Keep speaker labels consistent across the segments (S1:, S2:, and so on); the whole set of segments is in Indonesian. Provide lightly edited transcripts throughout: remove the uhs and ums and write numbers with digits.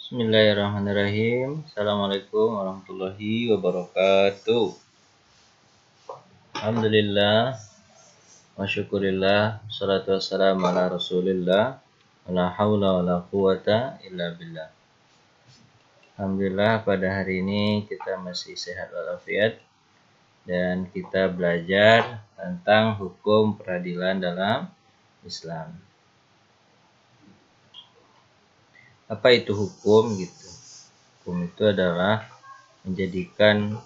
S1: Bismillahirrahmanirrahim. Assalamualaikum warahmatullahi wabarakatuh. Alhamdulillah wa syukurillah, salatu wassalamu ala rasulillah, wala hawla wala quwata illa billah. Alhamdulillah pada hari ini kita masih sehat walafiat dan kita belajar tentang hukum peradilan dalam Islam. Apa itu hukum gitu? Hukum itu adalah menjadikan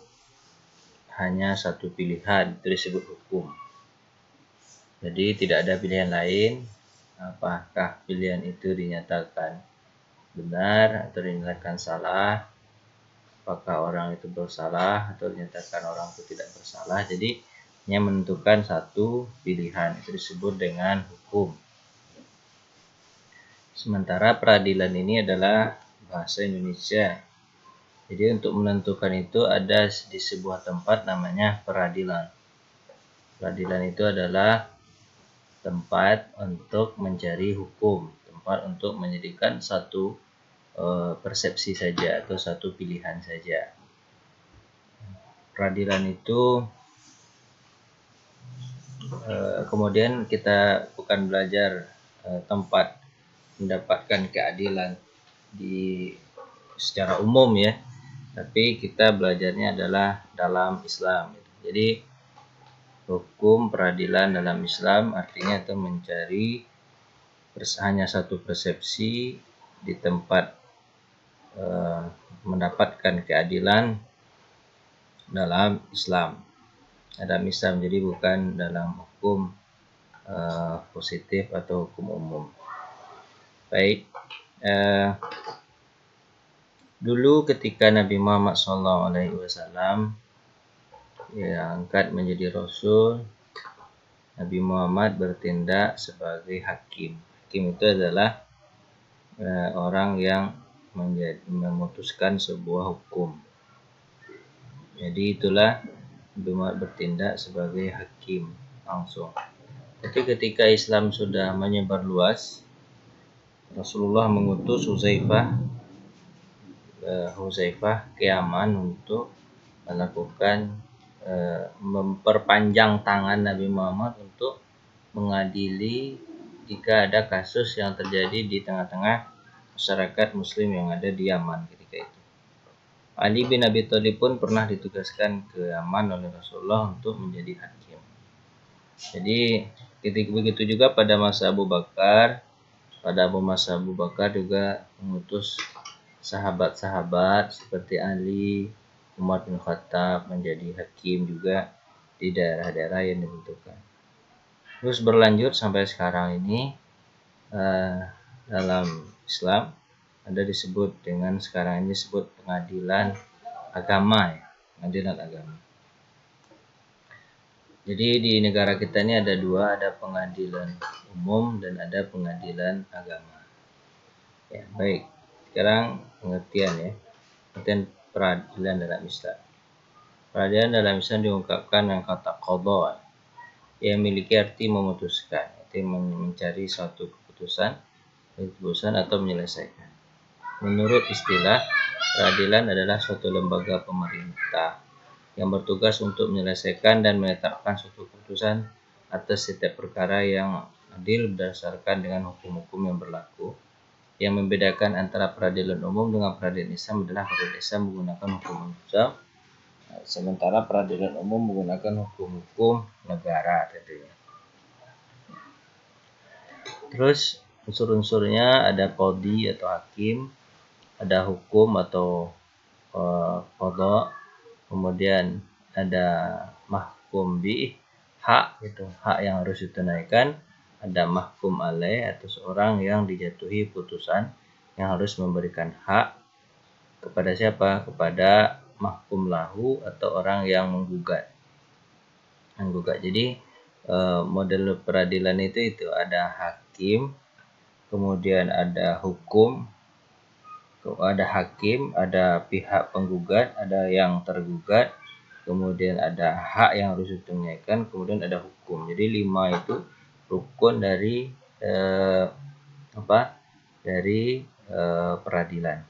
S1: hanya satu pilihan, itu disebut hukum. Jadi tidak ada pilihan lain, apakah pilihan itu dinyatakan benar atau dinyatakan salah, apakah orang itu bersalah atau dinyatakan orang itu tidak bersalah. Jadi hanya menentukan satu pilihan, itu disebut dengan hukum. Sementara peradilan ini adalah bahasa Indonesia. Jadi untuk menentukan itu ada di sebuah tempat namanya peradilan. Peradilan itu adalah tempat untuk mencari hukum, tempat untuk menjadikan satu persepsi saja atau satu pilihan saja. Peradilan itu kemudian kita bukan belajar tempat mendapatkan keadilan secara umum ya, tapi kita belajarnya adalah dalam Islam. Jadi hukum peradilan dalam Islam artinya itu mencari hanya satu persepsi di tempat mendapatkan keadilan dalam Islam. Dalam Islam, jadi bukan dalam hukum positif atau hukum umum. Baik, dulu ketika Nabi Muhammad SAW angkat menjadi Rasul, Nabi Muhammad bertindak sebagai hakim. Hakim itu adalah orang yang memutuskan sebuah hukum. Jadi itulah Nabi Muhammad bertindak sebagai hakim langsung. Tapi ketika Islam sudah menyebar luas, Rasulullah mengutus Huzaifah ke Yaman untuk melakukan memperpanjang tangan Nabi Muhammad untuk mengadili jika ada kasus yang terjadi di tengah-tengah masyarakat muslim yang ada di Yaman ketika itu. Ali bin Abi Thalib pun pernah ditugaskan ke Yaman oleh Rasulullah untuk menjadi hakim. Jadi ketika begitu juga pada masa Abu Bakar, juga mengutus sahabat-sahabat seperti Ali, Umar bin Khattab menjadi hakim juga di daerah-daerah yang ditentukan. Terus berlanjut sampai sekarang ini dalam Islam ada disebut dengan sekarang ini disebut pengadilan agama ya, pengadilan agama. Jadi di negara kita ini ada dua, ada pengadilan umum dan ada pengadilan agama. Ya, baik. Sekarang pengertian ya. Pengertian peradilan dalam Islam. Peradilan dalam Islam diungkapkan dengan kata qadha yang memiliki arti memutuskan, arti mencari suatu keputusan atau menyelesaikan. Menurut istilah, peradilan adalah suatu lembaga pemerintah yang bertugas untuk menyelesaikan dan menetapkan suatu keputusan atas setiap perkara yang adil berdasarkan dengan hukum-hukum yang berlaku. Yang membedakan antara peradilan umum dengan peradilan Islam adalah peradilan Islam menggunakan hukum Islam, sementara peradilan umum menggunakan hukum-hukum negara tentunya. Terus unsur-unsurnya ada qadhi atau hakim, ada hukum atau qadha, kemudian ada mahkum bih, hak itu, hak yang harus ditunaikan, ada mahkum alaih atau seorang yang dijatuhi putusan yang harus memberikan hak kepada siapa? Kepada mahkum lahu atau orang yang menggugat. Jadi model peradilan itu ada hakim, kemudian ada hukum, ada hakim, ada pihak penggugat, ada yang tergugat, kemudian ada hak yang harus ditunaikan, kemudian ada hukum. Jadi 5 itu rukun dari peradilan.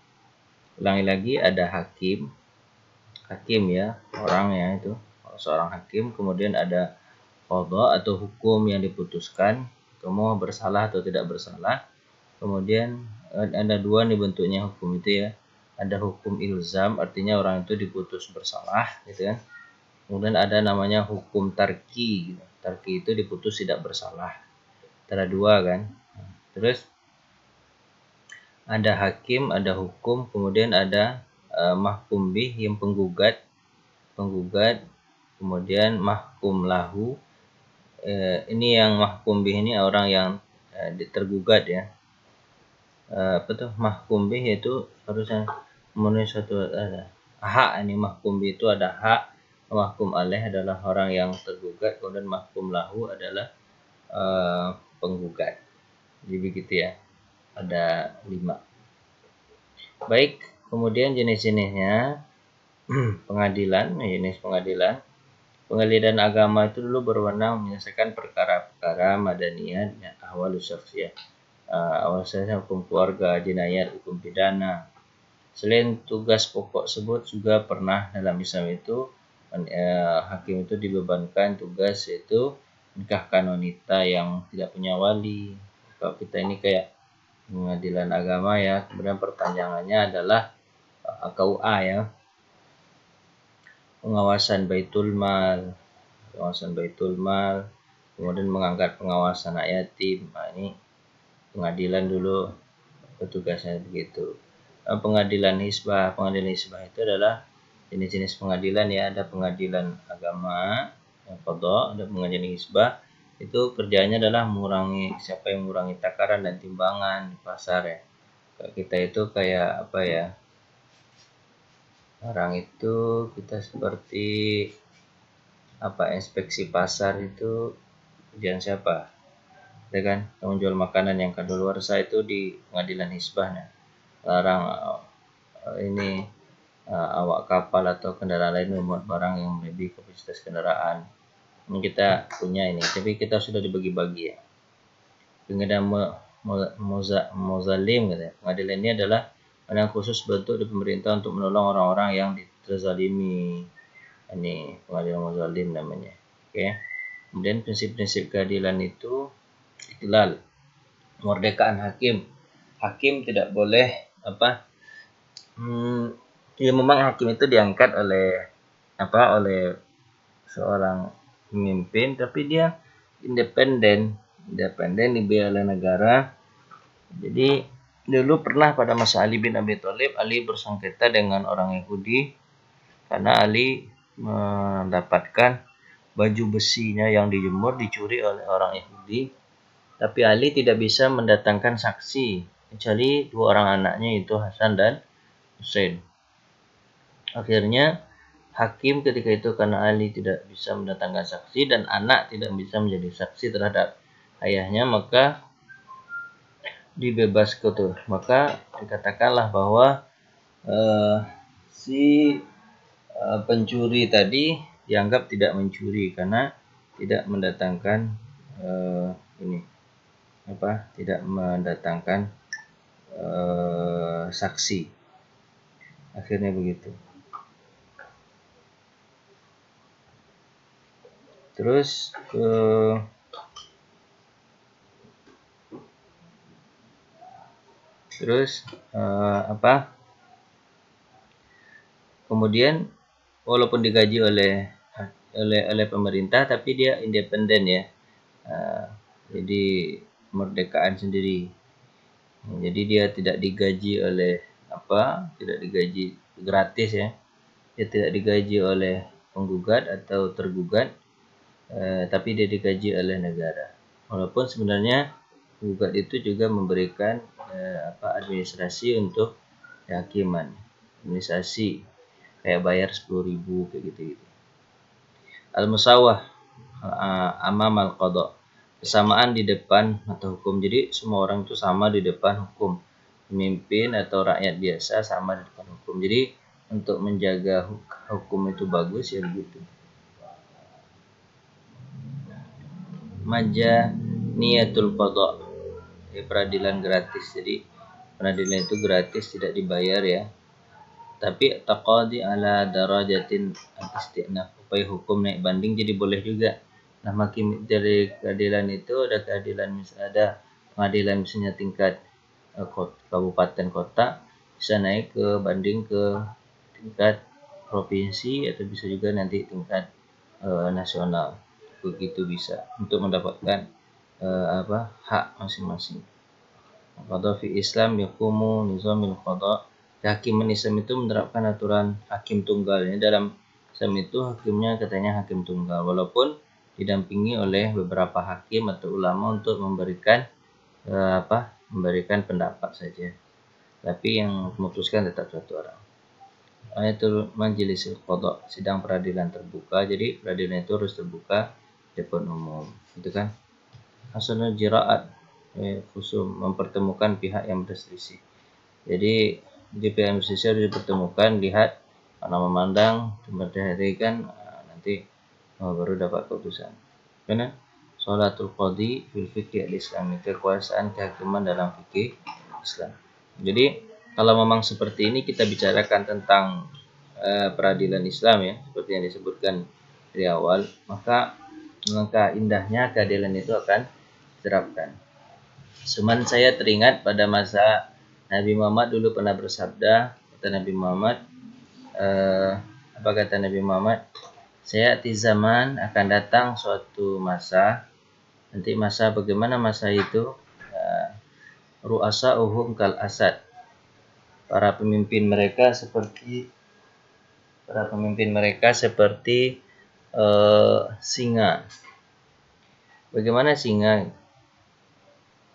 S1: Ulangi lagi, ada hakim ya, orangnya itu seorang hakim. Kemudian ada qadha atau hukum yang diputuskan, kamu bersalah atau tidak bersalah. Kemudian ada dua nih bentuknya hukum itu ya. Ada hukum ilzam, artinya orang itu diputus bersalah gitu kan. Kemudian ada namanya hukum tarki gitu. Tarki itu diputus tidak bersalah. Ada dua kan. Terus ada hakim, ada hukum, kemudian ada mahkum bih yang penggugat, kemudian mahkum lahu. Ini yang mahkum bih ini orang yang tergugat ya. Apa tuh mahkum bih itu harusnya memenuhi suatu hak. Ini mahkum bih itu ada hak, mahkum alaih adalah orang yang tergugat, kemudian mahkum lahu adalah penggugat. Jadi begitu ya, ada 5. Baik, kemudian jenis-jenisnya. Pengadilan, jenis pengadilan. Pengadilan agama itu dulu berwenang menyelesaikan perkara-perkara madaniyah, ahwal syakhsiyah, awal saya hukum keluarga, jinayat, hukum pidana. Selain tugas pokok tersebut juga pernah dalam Islam itu hakim itu dibebankan tugas yaitu menikahkan wanita yang tidak punya wali. Kalau kita ini kayak pengadilan agama ya, kemudian perpanjangannya adalah KUA ya, pengawasan baitul mal, kemudian mengangkat pengawasan anak yatim. Nah, ini pengadilan dulu petugasnya begitu. Pengadilan hisbah itu adalah jenis-jenis pengadilan ya. Ada pengadilan agama yang qadha, ada pengadilan hisbah. Itu kerjanya adalah mengurangi, siapa yang mengurangi takaran dan timbangan di pasar ya. Kita itu kayak apa ya, orang itu kita seperti apa, inspeksi pasar itu kerjaan siapa? Ya kan, menjual makanan yang kadaluarsa itu di pengadilan hisbah. Larang ini awak kapal atau kendaraan lain memuat barang yang melebihi kapasitas kendaraan. Ini kita punya ini, tapi kita sudah dibagi-bagi ya. Pengadilan muzalim gitu ya. Pengadilan ini adalah yang khusus bentuk di pemerintah untuk menolong orang-orang yang terzalimi. Ini pengadilan muzalim namanya. Oke. Kemudian prinsip-prinsip keadilan itu ikhtilal, kemerdekaan hakim. Hakim tidak boleh apa? Ya memang hakim itu diangkat oleh oleh seorang pemimpin, tapi dia independen dibiayai oleh negara. Jadi dulu pernah pada masa Ali bin Abi Thalib, Ali bersengketa dengan orang Yahudi karena Ali mendapatkan baju besinya yang dijemur dicuri oleh orang Yahudi, tapi Ali tidak bisa mendatangkan saksi kecuali 2 orang anaknya, itu Hasan dan Husain. Akhirnya hakim ketika itu, karena Ali tidak bisa mendatangkan saksi dan anak tidak bisa menjadi saksi terhadap ayahnya, maka dibebaskan tuh. Maka dikatakanlah bahwa si pencuri tadi dianggap tidak mencuri karena tidak mendatangkan tidak mendatangkan saksi. Akhirnya begitu. Terus kemudian walaupun digaji oleh pemerintah, tapi dia independen ya. Jadi kemerdekaan sendiri. Jadi dia tidak digaji oleh tidak digaji gratis ya. Dia tidak digaji oleh penggugat atau tergugat, tapi dia digaji oleh negara. Walaupun sebenarnya penggugat itu juga memberikan administrasi untuk kehakiman, administrasi kayak bayar 10.000 kayak gitu-gitu. Al-musawah amam al-qadha, kesamaan di depan mata hukum. Jadi semua orang itu sama di depan hukum. Pemimpin atau rakyat biasa sama di depan hukum. Jadi untuk menjaga hukum itu bagus ya begitu. Majaniyatul qadha, peradilan gratis. Jadi peradilan itu gratis, tidak dibayar ya. tapi taqadi ala darajatin al-istinaf, upaya hukum naik banding jadi boleh juga. Nah, makin dari keadilan itu ada keadilan ada pengadilan misalnya tingkat kabupaten kota bisa naik ke banding ke tingkat provinsi atau bisa juga nanti tingkat nasional. Begitu bisa untuk mendapatkan hak masing-masing. Qadha fi Islam yaqumu nizamil qadha. Kehakiman Islam itu menerapkan aturan hakim tunggal. Ini dalam Islam itu hakimnya katanya hakim tunggal, walaupun didampingi oleh beberapa hakim atau ulama untuk memberikan memberikan pendapat saja. Tapi yang memutuskan tetap satu orang. Ayatul Majlisil Qadha, sidang peradilan terbuka. Jadi peradilan itu harus terbuka depan umum, gitu kan? Hasanul Jiraat, khusus mempertemukan pihak yang berselisih. Jadi di pihak yang berselisih harus dipertemukan, lihat mana memandang, memperhatikan, nanti baru dapat keputusan. Karena Sholatul Qadhi fil fikih al-Islami, kekuasaan kehakiman dalam fikih Islam. Jadi kalau memang seperti ini kita bicarakan tentang peradilan Islam ya, seperti yang disebutkan di awal, maka langkah indahnya keadilan itu akan diterapkan. Cuman saya teringat pada masa Nabi Muhammad dulu pernah bersabda, kata Nabi Muhammad, apa kata Nabi Muhammad? Sayati zaman akan datang suatu masa, nanti masa bagaimana masa itu? Ru'asa'uhum kal asad. Para pemimpin mereka seperti singa. Bagaimana singa?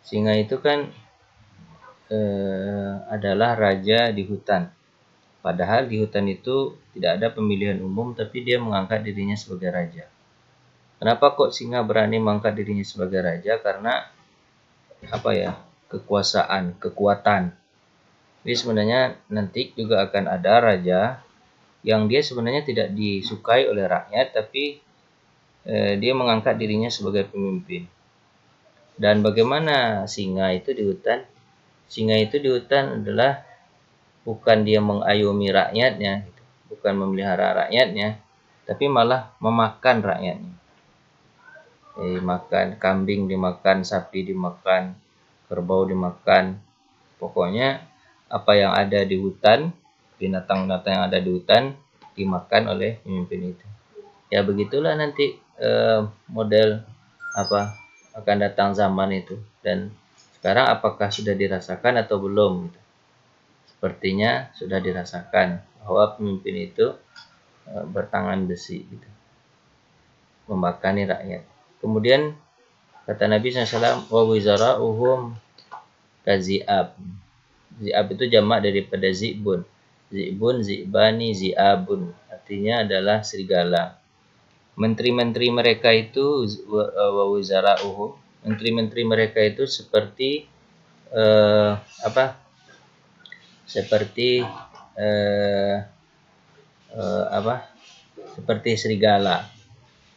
S1: Singa itu kan adalah raja di hutan. Padahal di hutan itu tidak ada pemilihan umum, tapi dia mengangkat dirinya sebagai raja. Kenapa kok singa berani mengangkat dirinya sebagai raja? Karena kekuasaan, kekuatan. Jadi sebenarnya nanti juga akan ada raja yang dia sebenarnya tidak disukai oleh rakyat, tapi dia mengangkat dirinya sebagai pemimpin. Dan bagaimana singa itu di hutan? Singa itu di hutan adalah bukan dia mengayomi rakyatnya, bukan memelihara rakyatnya, tapi malah memakan rakyatnya. Makan kambing dimakan, sapi dimakan, kerbau dimakan. Pokoknya apa yang ada di hutan, binatang-binatang yang ada di hutan dimakan oleh pemimpin itu. Ya begitulah nanti model akan datang zaman itu. Dan sekarang apakah sudah dirasakan atau belum? Sepertinya sudah dirasakan bahwa pemimpin itu bertangan besi, membakani rakyat. Kemudian kata Nabi SAW, wa wizara'uhum kazi'ab. Zi'ab itu jamak daripada zi'bun. Zi'bun, zi'bani, zi'abun. Artinya adalah serigala. Menteri-menteri mereka itu wa wizara'uhum. Menteri-menteri mereka itu seperti seperti serigala.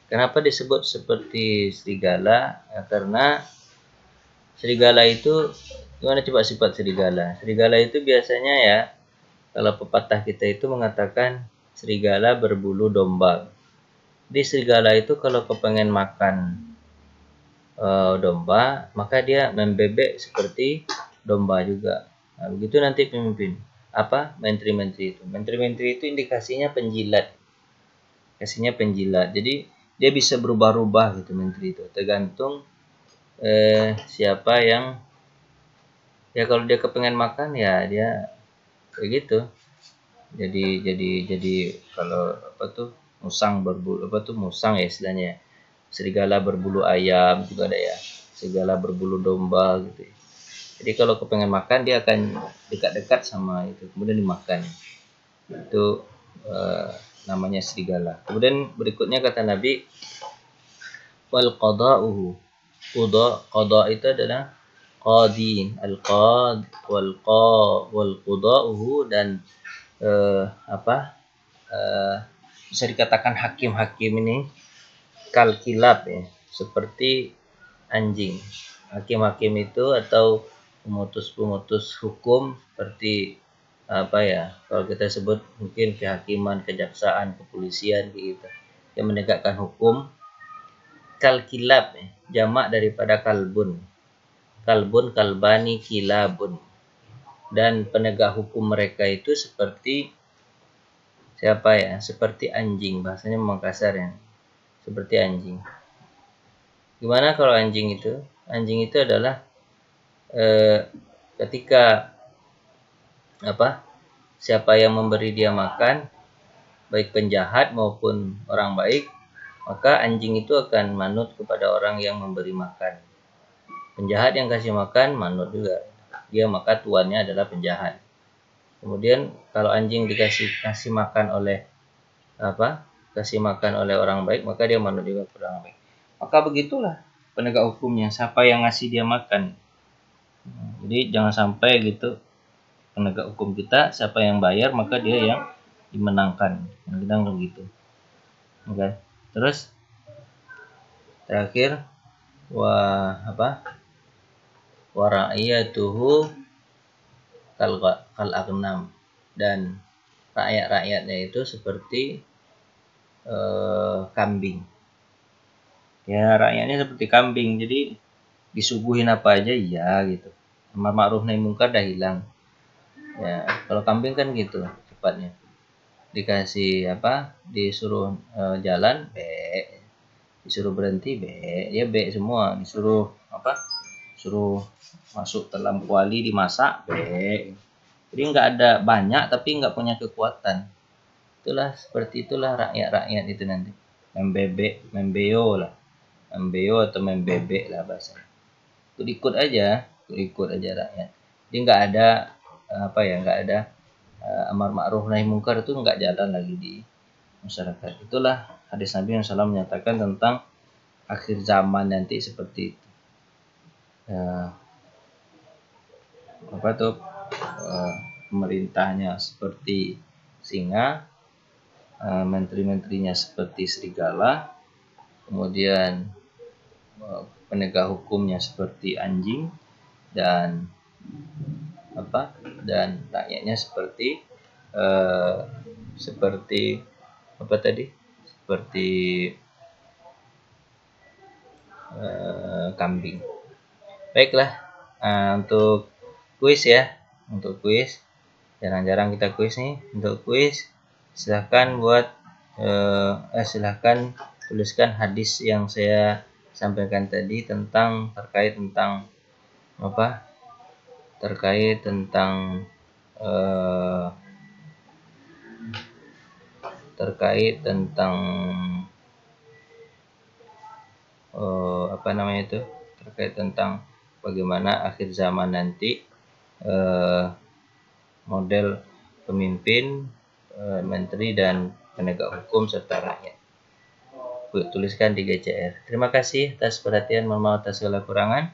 S1: Kenapa disebut seperti serigala? Ya, karena serigala itu, gimana coba sifat serigala? Serigala itu biasanya ya, kalau pepatah kita itu mengatakan serigala berbulu domba. Di serigala itu kalau kepengen makan domba, maka dia membebek seperti domba juga. Nah, begitu nanti pemimpin. Menteri-menteri itu. Menteri-menteri itu indikasinya penjilat. Jadi dia bisa berubah-ubah gitu menteri itu, tergantung siapa yang kalau dia kepengen makan ya dia kayak gitu. Jadi kalau musang berbulu musang ya istilahnya. Serigala berbulu ayam juga ada ya. Serigala berbulu domba gitu. Jadi kalau kepengen makan dia akan dekat-dekat sama itu kemudian dimakan. Itu namanya serigala. Kemudian berikutnya kata Nabi, wal qada'uhu. Qada itu adalah qadi, al-qad wal qada'uhu, dan bisa dikatakan hakim-hakim ini kalkilab ya, seperti anjing. Hakim-hakim itu atau pemutus-pemutus hukum seperti apa ya, kalau kita sebut mungkin kehakiman, kejaksaan, kepolisian gitu, yang menegakkan hukum. Kalkilab, jamak daripada kalbun. Kalbun, kalbani, kilabun. Dan penegak hukum mereka itu seperti siapa ya? Seperti anjing, bahasanya memang kasar ya. Seperti anjing. Gimana kalau anjing itu? Anjing itu adalah ketika apa? Siapa yang memberi dia makan, baik penjahat maupun orang baik, maka anjing itu akan manut kepada orang yang memberi makan. Penjahat yang kasih makan manut juga. Dia maka tuannya adalah penjahat. Kemudian kalau anjing kasih makan oleh apa? Kasih makan oleh orang baik, maka dia manut juga kepada orang baik. Maka begitulah penegak hukumnya, siapa yang ngasih dia makan. Jadi jangan sampai gitu penegak hukum kita, siapa yang bayar maka dia yang dimenangkan. Kadang begitu. Oke. Terus terakhir apa? Wa ra'iyatuhu kal agnam, dan rakyat-rakyatnya itu seperti kambing. Ya, rakyatnya seperti kambing. Jadi disuguhin apa aja iya gitu. Amar ma'ruf nahi mungkar dah hilang. Ya, kalau kambing kan gitu cepatnya. Dikasih apa? Disuruh jalan, be. Disuruh berhenti, be. Dia be semua. Disuruh apa? Suruh masuk dalam kuali dimasak, be. Jadi nggak ada banyak tapi nggak punya kekuatan. Seperti itulah rakyat-rakyat itu nanti. Membebek, membeo lah. Membeo atau membebek lah bahasanya. Ikut aja rakyat. Jadi nggak ada apa ya, nggak ada amar ma'ruf nahi mungkar itu nggak jalan lagi di masyarakat. Itulah hadis Nabi yang SAW menyatakan tentang akhir zaman nanti seperti itu. Apa tuh pemerintahnya seperti singa, menteri-menterinya seperti serigala, kemudian penegak hukumnya seperti anjing, dan rakyatnya seperti apa tadi? Seperti kambing. Baiklah, untuk kuis ya, jarang-jarang kita kuis nih. Untuk kuis silahkan silahkan tuliskan hadis yang saya sampaikan tadi terkait tentang apa? Terkait tentang apa namanya itu? Terkait tentang bagaimana akhir zaman nanti, model pemimpin, menteri dan penegak hukum serta rakyat. Tuliskan di GCR. Terima kasih atas perhatian, mohon maaf atas segala kurangan.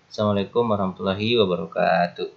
S1: Assalamualaikum warahmatullahi wabarakatuh.